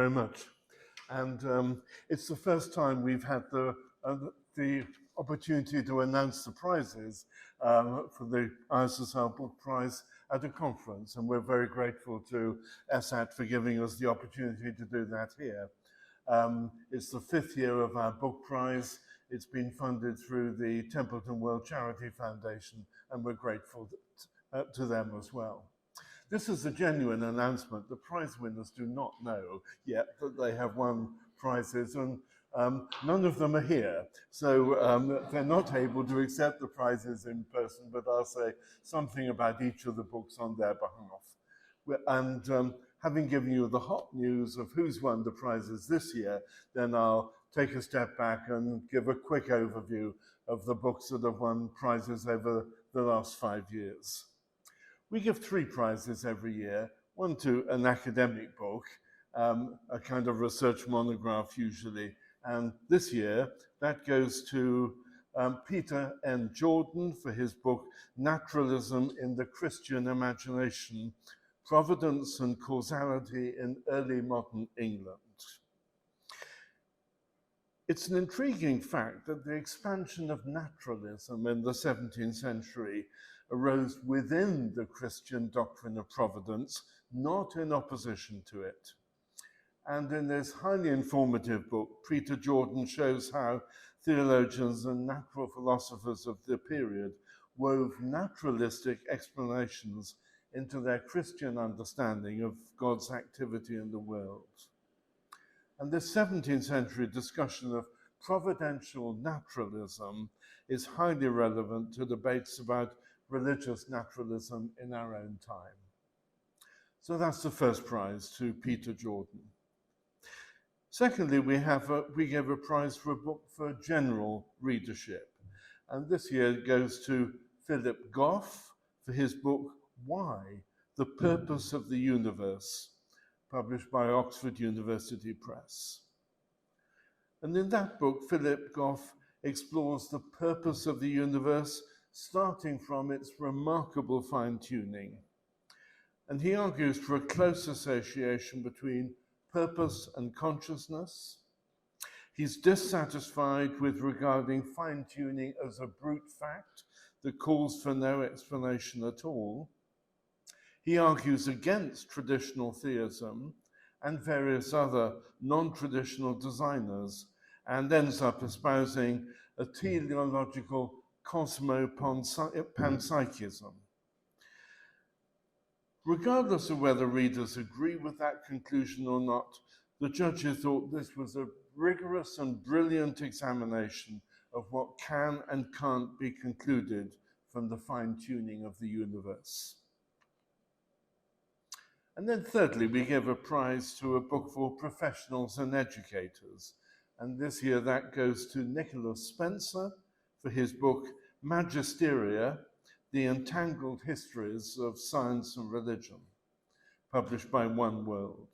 very much. And it's the first time we've had the opportunity to announce the prizes for the ISSR Book Prize at a conference, and we're very grateful to ESSSAT for giving us the opportunity to do that here. It's the 5th year of our book prize. It's been funded through the Templeton World Charity Foundation, and we're grateful to them as well. This is a genuine announcement. The prize winners do not know yet that they have won prizes, and none of them are here. So they're not able to accept the prizes in person, but I'll say something about each of the books on their behalf. And having given you the hot news of who's won the prizes this year, then I'll take a step back and give a quick overview of the books that have won prizes over the last 5 years. We give 3 prizes every year, one to an academic book, a kind of research monograph usually, and this year that goes to Peter N. Jordan for his book, Naturalism in the Christian Imagination, Providence and Causality in Early Modern England. It's an intriguing fact that the expansion of naturalism in the 17th century arose within the Christian doctrine of providence, not in opposition to it. And in this highly informative book, Peter Jordan shows how theologians and natural philosophers of the period wove naturalistic explanations into their Christian understanding of God's activity in the world. And this 17th century discussion of providential naturalism is highly relevant to debates about religious naturalism in our own time. So that's the first prize to Peter Jordan. Secondly, we gave a prize for a book for general readership. And this year it goes to Philip Goff for his book, Why? The Purpose of the Universe, published by Oxford University Press. And in that book, Philip Goff explores the purpose of the universe, starting from its remarkable fine-tuning. And he argues for a close association between purpose and consciousness. He's dissatisfied with regarding fine-tuning as a brute fact that calls for no explanation at all. He argues against traditional theism and various other non-traditional designers, and ends up espousing a teleological cosmo-panpsychism. Regardless of whether readers agree with that conclusion or not, the judges thought this was a rigorous and brilliant examination of what can and can't be concluded from the fine-tuning of the universe. And then thirdly, we give a prize to a book for professionals and educators. And this year that goes to Nicholas Spencer for his book, Magisteria, The Entangled Histories of Science and Religion, published by One World.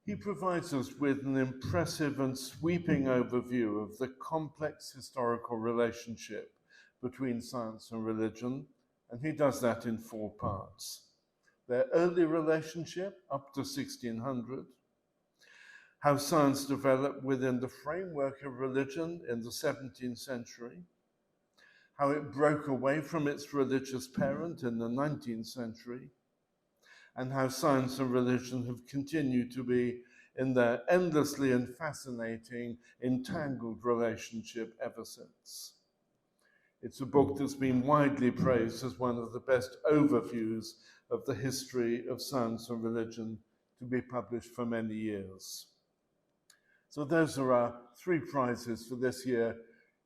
He provides us with an impressive and sweeping overview of the complex historical relationship between science and religion, and he does that in 4 parts. Their early relationship up to 1600, how science developed within the framework of religion in the 17th century, how it broke away from its religious parent in the 19th century, and how science and religion have continued to be in their endlessly and fascinating, entangled relationship ever since. It's a book that's been widely praised as one of the best overviews of the history of science and religion to be published for many years. So those are our 3 prizes for this year.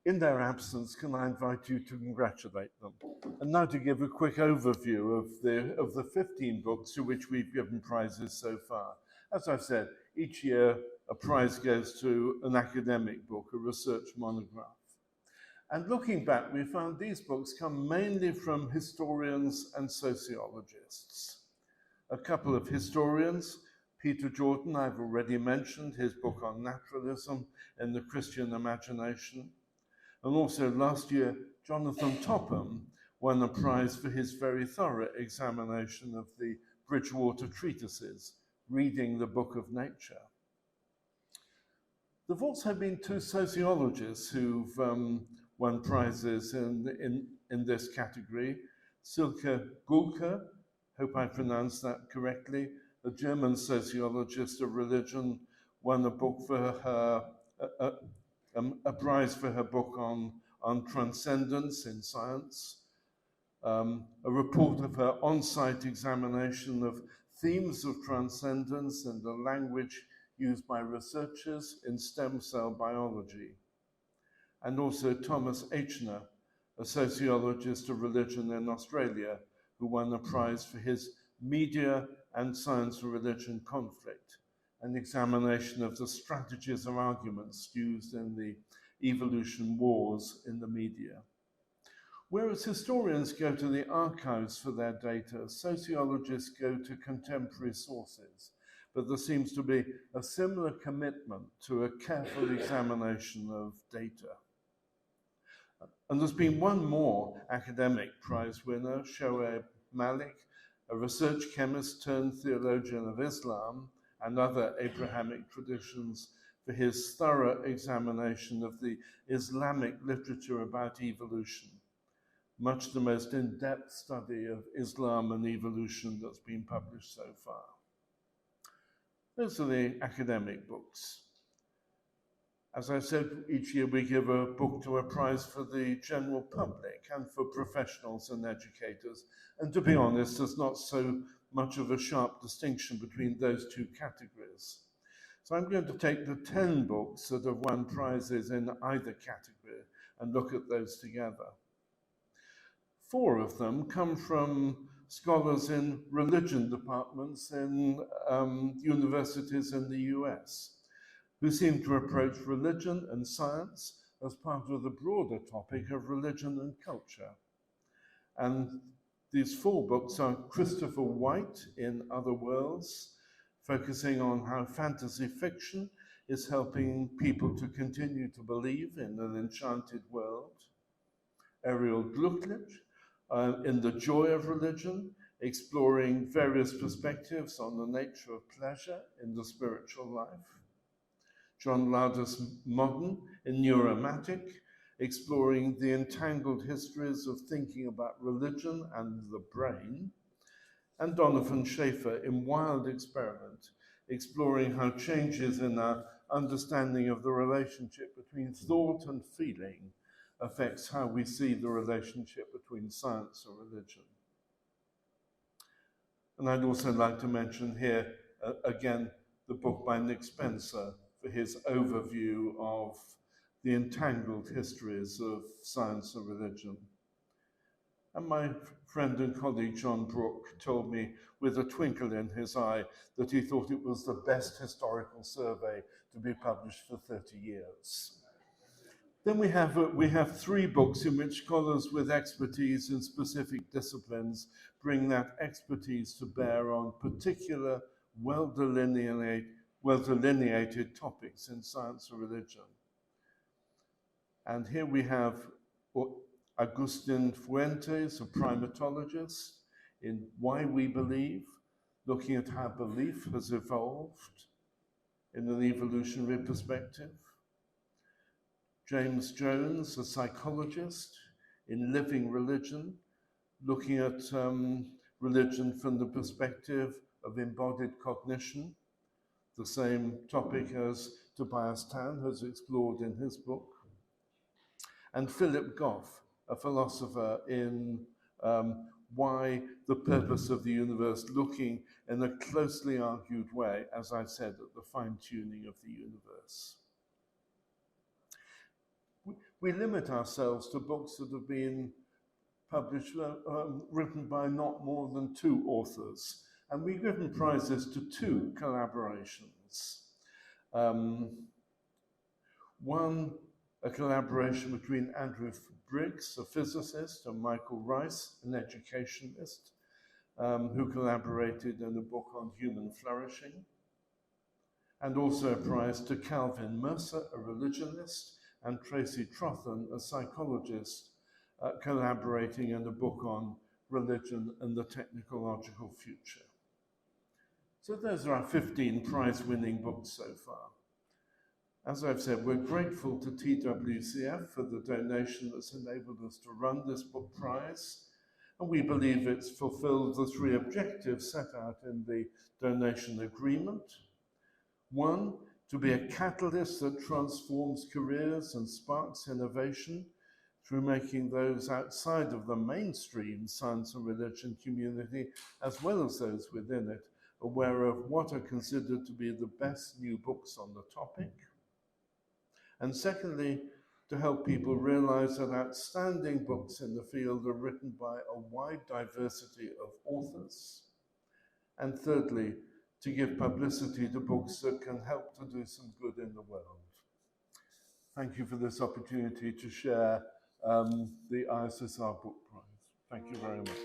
In their absence, can I invite you to congratulate them? And now to give a quick overview of the 15 books to which we've given prizes so far. As I've said, each year a prize goes to an academic book, a research monograph. And looking back, we found these books come mainly from historians and sociologists. A couple of historians, Peter Jordan, I've already mentioned, his book on naturalism and the Christian imagination. And also last year, Jonathan Topham won a prize for his very thorough examination of the Bridgewater treatises, reading the book of nature. There have also been two sociologists who've won prizes in this category. Silke Gulke, hope I pronounced that correctly, a German sociologist of religion, won a prize for her book on transcendence in science. A report of her on-site examination of themes of transcendence and the language used by researchers in stem cell biology. And also Thomas Eichner, a sociologist of religion in Australia, who won a prize for his Media and Science and Religion Conflict, an examination of the strategies and arguments used in the evolution wars in the media. Whereas historians go to the archives for their data, sociologists go to contemporary sources, but there seems to be a similar commitment to a careful examination of data. And there's been one more academic prize winner, Shoaib Malik, a research chemist turned theologian of Islam and other Abrahamic traditions, for his thorough examination of the Islamic literature about evolution, much the most in-depth study of Islam and evolution that's been published so far. Those are the academic books. As I said, each year we give a book to a prize for the general public and for professionals and educators. And to be honest, there's not so much of a sharp distinction between those two categories. So I'm going to take the 10 books that have won prizes in either category and look at those together. 4 of them come from scholars in religion departments in universities in the US, who seem to approach religion and science as part of the broader topic of religion and culture. And these 4 books are Christopher White in Other Worlds, focusing on how fantasy fiction is helping people to continue to believe in an enchanted world. Ariel Glucklich in The Joy of Religion, exploring various perspectives on the nature of pleasure in the spiritual life. John Lardus Modern in Neuromatic, exploring the entangled histories of thinking about religion and the brain. And Donovan Schaefer in Wild Experiment, exploring how changes in our understanding of the relationship between thought and feeling affects how we see the relationship between science and religion. And I'd also like to mention here, again, the book by Nick Spencer for his overview of the entangled histories of science and religion. And my friend and colleague John Brooke told me with a twinkle in his eye that he thought it was the best historical survey to be published for 30 years. Then we have 3 books in which scholars with expertise in specific disciplines bring that expertise to bear on particular well-delineated topics in science and religion. And here we have Agustin Fuentes, a primatologist, in Why We Believe, looking at how belief has evolved in an evolutionary perspective. James Jones, a psychologist, in Living Religion, looking at religion from the perspective of embodied cognition, the same topic as Tobias Tan has explored in his book. And Philip Goff, a philosopher, in Why the Purpose of the Universe, looking in a closely argued way, as I said, at the fine-tuning of the universe. We limit ourselves to books that have been published, written by not more than 2 authors. And we've given prizes to 2 collaborations. One, a collaboration between Andrew Briggs, a physicist, and Michael Rice, an educationist, who collaborated in a book on human flourishing. And also a prize to Calvin Mercer, a religionist, and Tracy Trothan, a psychologist, collaborating in a book on religion and the technological future. So those are our 15 prize-winning books so far. As I've said, we're grateful to TWCF for the donation that's enabled us to run this book prize, and we believe it's fulfilled the 3 objectives set out in the donation agreement. 1, to be a catalyst that transforms careers and sparks innovation through making those outside of the mainstream science and religion community, as well as those within it, aware of what are considered to be the best new books on the topic. And secondly, to help people realize that outstanding books in the field are written by a wide diversity of authors. And thirdly, to give publicity to books that can help to do some good in the world. Thank you for this opportunity to share the ISSR Book Prize. Thank you very much.